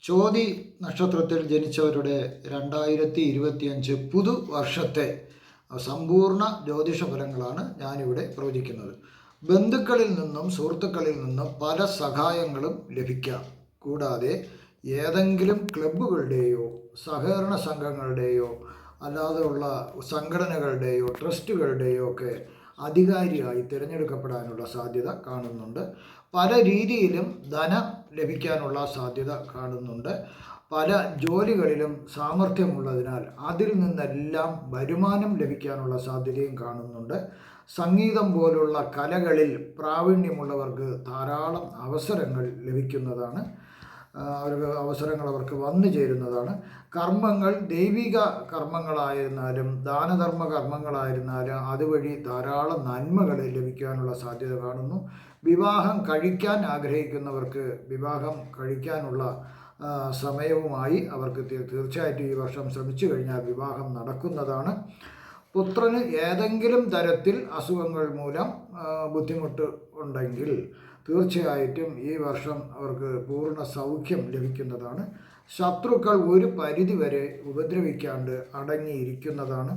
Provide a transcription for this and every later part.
ചോതി നക്ഷത്രത്തിൽ ജനിച്ചവരുടെ 2025 പുതുവർഷത്തെ സമ്പൂർണ്ണ ജ്യോതിഷ ഫലങ്ങളാണ് ഞാനിവിടെ പ്രവചിക്കുന്നത്. ബന്ധുക്കളിൽ നിന്നും സുഹൃത്തുക്കളിൽ നിന്നും പല സഹായങ്ങളും ലഭിക്കാം. കൂടാതെ ഏതെങ്കിലും ക്ലബ്ബുകളുടെയോ സഹകരണ സംഘങ്ങളുടെയോ അല്ലാതെയുള്ള സംഘടനകളുടെയോ ട്രസ്റ്റുകളുടെയോ ഒക്കെ അധികാരിയായി തിരഞ്ഞെടുക്കപ്പെടാനുള്ള സാധ്യത കാണുന്നുണ്ട്. പല രീതിയിലും ധനം ലഭിക്കാനുള്ള സാധ്യത കാണുന്നുണ്ട്. പല ജോലികളിലും സാമർഥ്യമുള്ളതിനാൽ അതിൽ നിന്നെല്ലാം വരുമാനം ലഭിക്കാനുള്ള സാധ്യതയും കാണുന്നുണ്ട്. സംഗീതം പോലുള്ള കലകളിൽ പ്രാവീണ്യമുള്ളവർക്ക് ധാരാളം അവസരങ്ങൾ ലഭിക്കുന്നതാണ്. അവസരങ്ങൾ അവർക്ക് വന്നു ചേരുന്നതാണ്. കർമ്മങ്ങൾ ദൈവിക കർമ്മങ്ങളായിരുന്നാലും ദാനധർമ്മ കർമ്മങ്ങളായിരുന്നാലും അതുവഴി ധാരാളം നന്മകൾ ലഭിക്കാനുള്ള സാധ്യത കാണുന്നു. വിവാഹം കഴിക്കാൻ ആഗ്രഹിക്കുന്നവർക്ക് വിവാഹം കഴിക്കാനുള്ള സമയവുമായി അവർക്ക് തീർച്ചയായിട്ടും ഈ വർഷം ശ്രമിച്ചു കഴിഞ്ഞാൽ വിവാഹം നടക്കുന്നതാണ്. പുത്രന് ഏതെങ്കിലും തരത്തിൽ അസുഖങ്ങൾ മൂലം ബുദ്ധിമുട്ട് ഉണ്ടെങ്കിൽ തീർച്ചയായിട്ടും ഈ വർഷം അവർക്ക് പൂർണ്ണ സൗഖ്യം ലഭിക്കുന്നതാണ്. ശത്രുക്കൾ ഒരു പരിധിവരെ ഉപദ്രവിക്കാണ്ട് അടങ്ങിയിരിക്കുന്നതാണ്.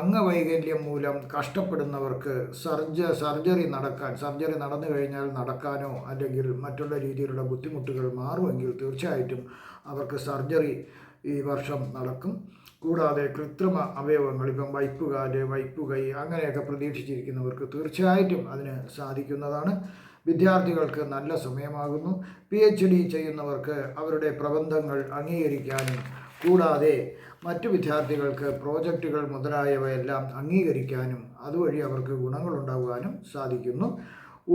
അംഗവൈകല്യം മൂലം കഷ്ടപ്പെടുന്നവർക്ക് സർജറി നടന്നു കഴിഞ്ഞാൽ നടക്കാനോ അല്ലെങ്കിൽ മറ്റുള്ള രീതിയിലുള്ള ബുദ്ധിമുട്ടുകൾ മാറുമെങ്കിൽ തീർച്ചയായിട്ടും അവർക്ക് സർജറി ഈ വർഷം നടക്കും. കൂടാതെ കൃത്രിമ അവയവങ്ങൾ, ഇപ്പം വൈപ്പുകാല്, വൈപ്പുകൈ അങ്ങനെയൊക്കെ പ്രതീക്ഷിച്ചിരിക്കുന്നവർക്ക് തീർച്ചയായിട്ടും അതിന് സാധിക്കുന്നതാണ്. വിദ്യാർത്ഥികൾക്ക് നല്ല സമയമാകുന്നു. PhD ചെയ്യുന്നവർക്ക് അവരുടെ പ്രബന്ധങ്ങൾ അംഗീകരിക്കാനും കൂടാതെ മറ്റു വിദ്യാർത്ഥികൾക്ക് പ്രോജക്റ്റുകൾ മുതലായവയെല്ലാം അംഗീകരിക്കാനും അതുവഴി അവർക്ക് ഗുണങ്ങളുണ്ടാകുവാനും സാധിക്കുന്നു.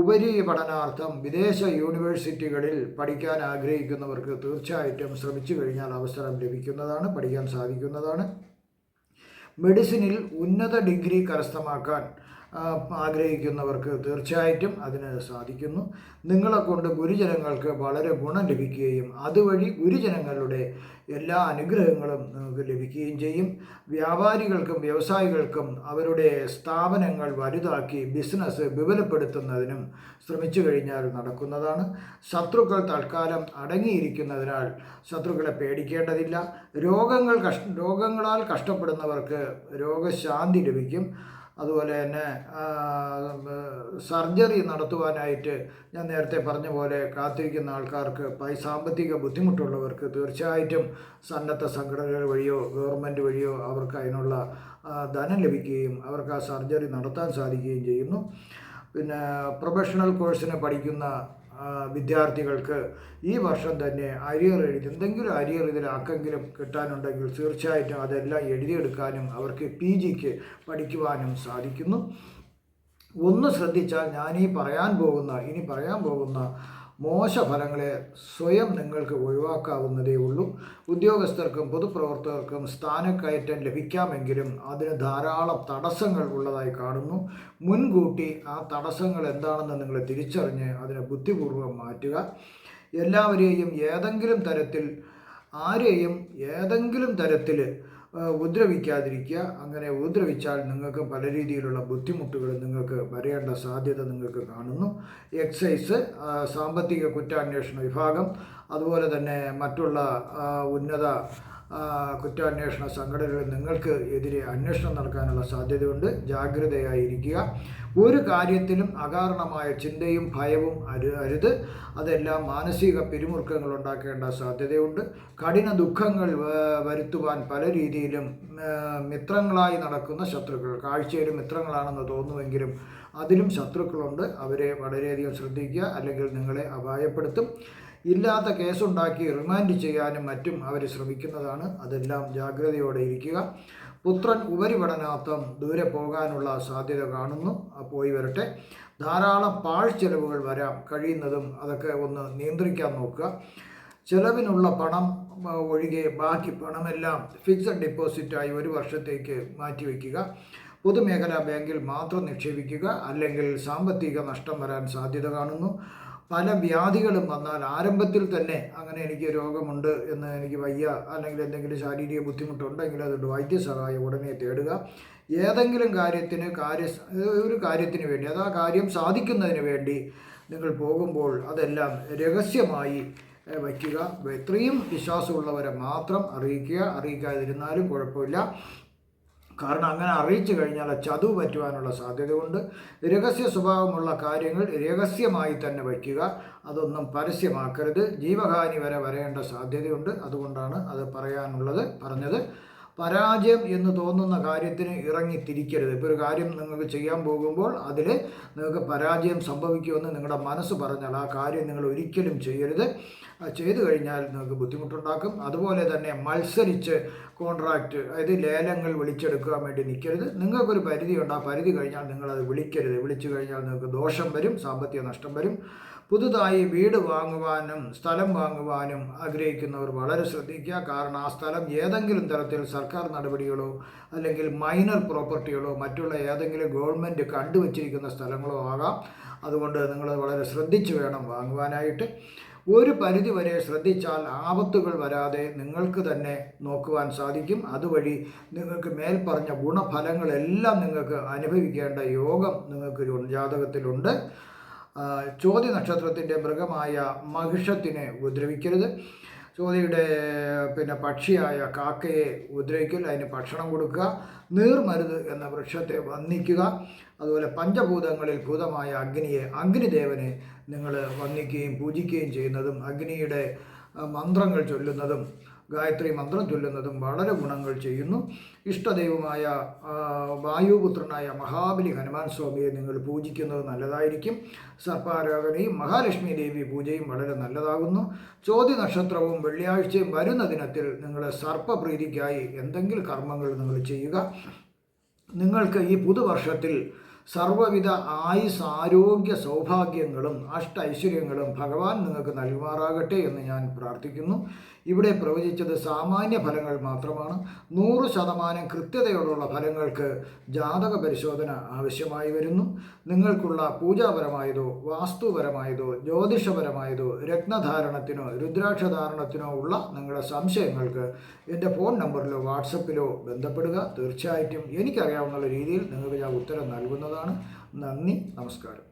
ഉപരി പഠനാർത്ഥം വിദേശ യൂണിവേഴ്സിറ്റികളിൽ പഠിക്കാൻ ആഗ്രഹിക്കുന്നവർക്ക് തീർച്ചയായിട്ടും ശ്രമിച്ചു കഴിഞ്ഞാൽ അവസരം ലഭിക്കുന്നതാണ്, പഠിക്കാൻ സാധിക്കുന്നതാണ്. മെഡിസിനിൽ ഉന്നത ഡിഗ്രി കരസ്ഥമാക്കാൻ ആഗ്രഹിക്കുന്നവർക്ക് തീർച്ചയായിട്ടും അതിന് സാധിക്കുന്നു. നിങ്ങളെക്കൊണ്ട് ഗുരുജനങ്ങൾക്ക് വളരെ ഗുണം ലഭിക്കുകയും അതുവഴി ഗുരുജനങ്ങളുടെ എല്ലാ അനുഗ്രഹങ്ങളും നിങ്ങൾക്ക് ലഭിക്കുകയും ചെയ്യും. വ്യാപാരികൾക്കും വ്യവസായികൾക്കും അവരുടെ സ്ഥാപനങ്ങൾ വലുതാക്കി ബിസിനസ് വിപുലപ്പെടുത്തുന്നതിനും ശ്രമിച്ചു കഴിഞ്ഞാൽ നടക്കുന്നതാണ്. ശത്രുക്കൾ തൽക്കാലം അടങ്ങിയിരിക്കുന്നതിനാൽ ശത്രുക്കളെ പേടിക്കേണ്ടതില്ല. രോഗങ്ങളാൽ കഷ്ടപ്പെടുന്നവർക്ക് രോഗശാന്തി ലഭിക്കും. അതുപോലെ തന്നെ സർജറി നടത്തുവാനായിട്ട് ഞാൻ നേരത്തെ പറഞ്ഞ പോലെ കാത്തിരിക്കുന്ന ആൾക്കാർക്ക്, സാമ്പത്തിക ബുദ്ധിമുട്ടുള്ളവർക്ക് തീർച്ചയായിട്ടും സന്നദ്ധ സംഘടനകൾ വഴിയോ ഗവൺമെൻറ് വഴിയോ അവർക്ക് അതിനുള്ള ധനം ലഭിക്കുകയും അവർക്ക് ആ സർജറി നടത്താൻ സാധിക്കുകയും ചെയ്യുന്നു. പിന്നെ പ്രൊഫഷണൽ കോഴ്സിന് പഠിക്കുന്ന വിദ്യാർത്ഥികൾക്ക് ഈ വർഷം തന്നെ എന്തെങ്കിലും അരിയർ ഇതിലാക്കെങ്കിലും കിട്ടാനുണ്ടെങ്കിൽ തീർച്ചയായിട്ടും അതെല്ലാം എഴുതിയെടുക്കാനും അവർക്ക് PGക്ക് പഠിക്കുവാനും സാധിക്കുന്നു. ഒന്ന് ശ്രദ്ധിച്ചാൽ ഇനി പറയാൻ പോകുന്ന മോശഫലങ്ങളെ സ്വയം നിങ്ങൾക്ക് ഒഴിവാക്കാവുന്നതേ ഉള്ളൂ. ഉദ്യോഗസ്ഥർക്കും പൊതുപ്രവർത്തകർക്കും സ്ഥാനക്കയറ്റം ലഭിക്കാമെങ്കിലും അതിന് ധാരാളം തടസ്സങ്ങൾ ഉള്ളതായി കാണുന്നു. മുൻകൂട്ടി ആ തടസ്സങ്ങൾ എന്താണെന്ന് നിങ്ങൾ തിരിച്ചറിഞ്ഞ് അതിനെ ബുദ്ധിപൂർവ്വം മാറ്റുക. എല്ലാവരെയും ഏതെങ്കിലും തരത്തിൽ ഉപദ്രവിക്കാതിരിക്കുക. അങ്ങനെ ഉപദ്രവിച്ചാൽ നിങ്ങൾക്ക് പല രീതിയിലുള്ള ബുദ്ധിമുട്ടുകൾ നിങ്ങൾക്ക് വരേണ്ട സാധ്യത നിങ്ങൾക്ക് കാണുന്നു. എക്സൈസ്, സാമ്പത്തിക കുറ്റാന്വേഷണ വിഭാഗം, അതുപോലെ തന്നെ മറ്റുള്ള ഉന്നത കുറ്റാന്വേഷണ സംഘടനകൾ നിങ്ങൾക്ക് എതിരെ അന്വേഷണം നടക്കാനുള്ള സാധ്യതയുണ്ട്. ജാഗ്രതയായിരിക്കുക. ഒരു കാര്യത്തിലും അകാരണമായ ചിന്തയും ഭയവും അരുത്. അതെല്ലാം മാനസിക പിരിമുറുക്കങ്ങൾ ഉണ്ടാക്കേണ്ട സാധ്യതയുണ്ട്. കഠിന ദുഃഖങ്ങൾ വരുത്തുവാൻ പല രീതിയിലും മിത്രങ്ങളായി നടക്കുന്ന ശത്രുക്കൾ, കാഴ്ചയിലും മിത്രങ്ങളാണെന്ന് തോന്നുമെങ്കിലും അതിലും ശത്രുക്കളുണ്ട്. അവരെ വളരെയധികം ശ്രദ്ധിക്കുക, അല്ലെങ്കിൽ നിങ്ങളെ അപായപ്പെടുത്തും. ഇല്ലാത്ത കേസുണ്ടാക്കി റിമാൻഡ് ചെയ്യാനും മറ്റും അവർ ശ്രമിക്കുന്നതാണ്. അതെല്ലാം ജാഗ്രതയോടെ ഇരിക്കുക. പുത്രൻ ഉപരിപഠനാർത്ഥം ദൂരെ പോകാനുള്ള സാധ്യത കാണുന്നു. പോയി വരട്ടെ. ധാരാളം പാഴ്ചെലവുകൾ വരാം. കഴിയുന്നതും അതൊക്കെ ഒന്ന് നിയന്ത്രിക്കാൻ നോക്കുക. ചെലവിനുള്ള പണം ഒഴികെ ബാക്കി പണമെല്ലാം ഫിക്സഡ് ഡെപ്പോസിറ്റായി 1 വർഷത്തേക്ക് മാറ്റിവെക്കുക. പൊതുമേഖലാ ബാങ്കിൽ മാത്രം നിക്ഷേപിക്കുക, അല്ലെങ്കിൽ സാമ്പത്തിക നഷ്ടം വരാൻ സാധ്യത കാണുന്നു. പല വ്യാധികളും വന്നാൽ ആരംഭത്തിൽ തന്നെ അങ്ങനെ എനിക്ക് രോഗമുണ്ട് എന്ന്, എനിക്ക് വയ്യ, അല്ലെങ്കിൽ എന്തെങ്കിലും ശാരീരിക ബുദ്ധിമുട്ടുണ്ടെങ്കിൽ അതുകൊണ്ട് വൈദ്യസഹായം ഉടനെ തേടുക. ഏതെങ്കിലും ഒരു കാര്യത്തിന് വേണ്ടി, അത് ആ കാര്യം സാധിക്കുന്നതിന് വേണ്ടി നിങ്ങൾ പോകുമ്പോൾ അതെല്ലാം രഹസ്യമായി വയ്ക്കുക. ഇത്രയും വിശ്വാസമുള്ളവരെ മാത്രം അറിയിക്കുക. അറിയിക്കാതിരുന്നാലും കുഴപ്പമില്ല. കാരണം അങ്ങനെ അറിയിച്ചു കഴിഞ്ഞാൽ ചതുവ് പറ്റുവാനുള്ള സാധ്യതയുണ്ട്. രഹസ്യ സ്വഭാവമുള്ള കാര്യങ്ങൾ രഹസ്യമായി തന്നെ വയ്ക്കുക. അതൊന്നും പരസ്യമാക്കരുത്. ജീവഹാനി വരെ വരേണ്ട സാധ്യതയുണ്ട്. അതുകൊണ്ടാണ് അത് പറഞ്ഞത്. പരാജയം എന്ന് തോന്നുന്ന കാര്യത്തിന് ഇറങ്ങിത്തിരിക്കരുത്. ഇപ്പോൾ ഒരു കാര്യം നിങ്ങൾക്ക് ചെയ്യാൻ പോകുമ്പോൾ അതിൽ നിങ്ങൾക്ക് പരാജയം സംഭവിക്കുമെന്ന് നിങ്ങളുടെ മനസ്സ് പറഞ്ഞാൽ ആ കാര്യം നിങ്ങൾ ഒരിക്കലും ചെയ്യരുത്. ചെയ്തു കഴിഞ്ഞാൽ നിങ്ങൾക്ക് ബുദ്ധിമുട്ടുണ്ടാക്കും. അതുപോലെ തന്നെ മത്സരിച്ച് കോൺട്രാക്റ്റ്, അതായത് ലേലങ്ങൾ വിളിച്ചെടുക്കാൻ വേണ്ടി നിൽക്കരുത്. നിങ്ങൾക്കൊരു പരിധിയുണ്ട്. ആ പരിധി കഴിഞ്ഞാൽ നിങ്ങളത് വിളിക്കരുത്. വിളിച്ചു കഴിഞ്ഞാൽ നിങ്ങൾക്ക് ദോഷം വരും, സാമ്പത്തിക നഷ്ടം വരും. പുതുതായി വീട് വാങ്ങുവാനും സ്ഥലം വാങ്ങുവാനും ആഗ്രഹിക്കുന്നവർ വളരെ ശ്രദ്ധിക്കുക. കാരണം ആ സ്ഥലം ഏതെങ്കിലും തരത്തിൽ സർക്കാർ നടപടികളോ അല്ലെങ്കിൽ മൈനർ പ്രോപ്പർട്ടികളോ മറ്റുള്ള ഏതെങ്കിലും ഗവൺമെൻറ് കണ്ടുവച്ചിരിക്കുന്ന സ്ഥലങ്ങളോ ആകാം. അതുകൊണ്ട് നിങ്ങൾ വളരെ ശ്രദ്ധിച്ച് വേണം വാങ്ങുവാനായിട്ട്. ഒരു പരിധി വരെ ശ്രദ്ധിച്ചാൽ ആപത്തുകൾ വരാതെ നിങ്ങൾക്ക് തന്നെ നോക്കുവാൻ സാധിക്കും. അതുവഴി നിങ്ങൾക്ക് മേൽപ്പറഞ്ഞ ഗുണഫലങ്ങളെല്ലാം നിങ്ങൾക്ക് അനുഭവിക്കേണ്ട യോഗം നിങ്ങൾക്ക് ജാതകത്തിലുണ്ട്. ചോതി നക്ഷത്രത്തിൻ്റെ മൃഗമായ മഹിഷത്തിനെ ഉപദ്രവിക്കരുത്. ചോതിയുടെ പക്ഷിയായ കാക്കയെ ഉപദ്രവിക്കൽ, അതിന് ഭക്ഷണം കൊടുക്കുക. നീർമരുത് എന്ന വൃക്ഷത്തെ വന്ദിക്കുക. അതുപോലെ പഞ്ചഭൂതങ്ങളിൽ ഭൂതമായ അഗ്നിദേവനെ നിങ്ങൾ വന്ദിക്കുകയും പൂജിക്കുകയും ചെയ്യുന്നതും അഗ്നിയുടെ മന്ത്രങ്ങൾ ചൊല്ലുന്നതും ഗായത്രി മന്ത്രം ചൊല്ലുന്നതും വളരെ ഗുണങ്ങൾ ചെയ്യുന്നു. ഇഷ്ടദൈവമായ വായുപുത്രനായ മഹാബലി ഹനുമാൻ സ്വാമിയെ നിങ്ങൾ പൂജിക്കുന്നത് നല്ലതായിരിക്കും. സർപ്പാരാധനയും മഹാലക്ഷ്മി ദേവി പൂജയും വളരെ നല്ലതാകുന്നു. ചോതി നക്ഷത്രവും വെള്ളിയാഴ്ചയും വരുന്ന ദിനത്തിൽ നിങ്ങൾ സർപ്പപ്രീതിക്കായി എന്തെങ്കിലും കർമ്മങ്ങൾ നിങ്ങൾ ചെയ്യുക. നിങ്ങൾക്ക് ഈ പുതുവർഷത്തിൽ സർവ്വവിധ ആയുസ്, ആരോഗ്യ, സൗഭാഗ്യങ്ങളും ഐശ്വര്യങ്ങളും ഭഗവാൻ നിങ്ങൾക്ക് നൽകുമാറാകട്ടെ എന്ന് ഞാൻ പ്രാർത്ഥിക്കുന്നു. ഇവിടെ പ്രവചിച്ചത് സാമാന്യ ഫലങ്ങൾ മാത്രമാണ്. 100% കൃത്യതയോടുള്ള ഫലങ്ങൾക്ക് ജാതക പരിശോധന ആവശ്യമായി വരുന്നു. നിങ്ങൾക്കുള്ള പൂജാപരമായതോ വാസ്തുപരമായതോ ജ്യോതിഷപരമായതോ രത്നധാരണത്തിനോ രുദ്രാക്ഷധാരണത്തിനോ ഉള്ള നിങ്ങളുടെ സംശയങ്ങൾക്ക് എൻ്റെ ഫോൺ നമ്പറിലോ വാട്സപ്പിലോ ബന്ധപ്പെടുക. തീർച്ചയായിട്ടും എനിക്കറിയാവുന്ന രീതിയിൽ നിങ്ങൾക്ക് ഞാൻ ഉത്തരം നൽകുന്നതാണ്. നന്ദി, നമസ്കാരം.